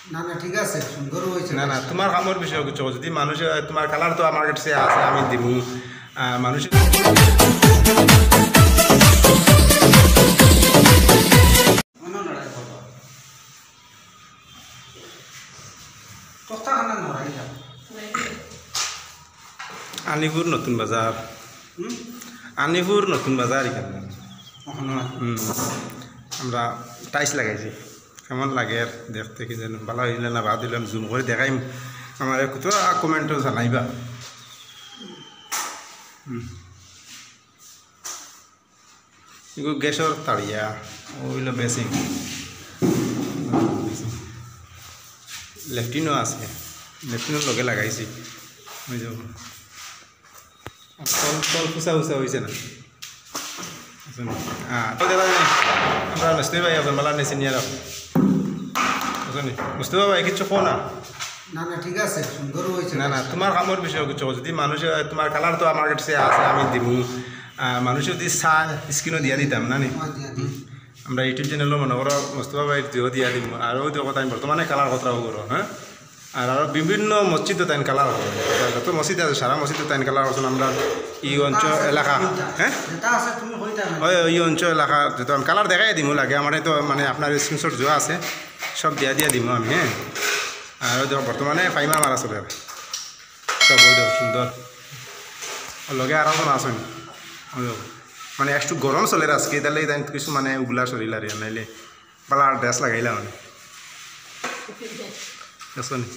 না না ঠিক আছে সুন্দর হয়েছে না না তোমার কামের বিষয় কিছু যদি মানুষ তোমার কালার তো আমার কাছে আছে আমি দিব মানুষ আনিপুর নতুন বাজার আনিপুর নতুন বাজার এখানে আমরা টাইস লাগাইছি কেমন লাগে আর দেখতে কি যেন ভালো হইলে না বাদ দিলাম জুম করে দেখাইম আমার কত কমেন্টও জানাইবা এগুলো গ্যাসের তাড়িয়া ওইগুলো বেসিং লেফটিনও আছে লেফটিনের লগে লাগাইছি ওই যাব তল তল ফুসা ফুসা হয়েছে না হ্যাঁ তো দাদা আমরা মুস্তাফা ভাই আপনার মালা নিয়েছি নিয়ে রাখো মুস্তাফা ভাই কিছু কো না না না ঠিক আছে সুন্দর হয়েছে না না তোমার কামের বিষয় কিছু যদি মানুষ তোমার কালার তো আমার কাছে আছে আমি দিব মানুষ যদি চা স্ক্রিনও দিয়া দিতাম না নি আমরা ইউটিউব চ্যানেলও মনে করো মুস্তাফা ভাই দিও দিয়া দিব আরও দিও কথা বর্তমানে কালার কথাও করো হ্যাঁ আর আরও বিভিন্ন মসজিদও তাইন কালার হয় যত মসজিদ আছে সারা মসজিদও তাইন কালার করছেন আমরা এই অঞ্চল এলাকা হ্যাঁ হয় এই অঞ্চল এলাকা যত আমি কালার দেখাই দিব লাগে আমার তো মানে আপনার স্ক্রিনশট যোৱা আছে সব দিয়া দিব আমি হ্যাঁ আর বর্তমানে ফাইমা মারা চলে সব হয়ে যাও সুন্দর লগে আরও তো আসেন মানে একটু গরম চলে আজকে তাহলে তাই কিছু মানে উগলা চলিল আর নাইলে পালা ড্রেস লাগাইলা মানে বুঝছো নি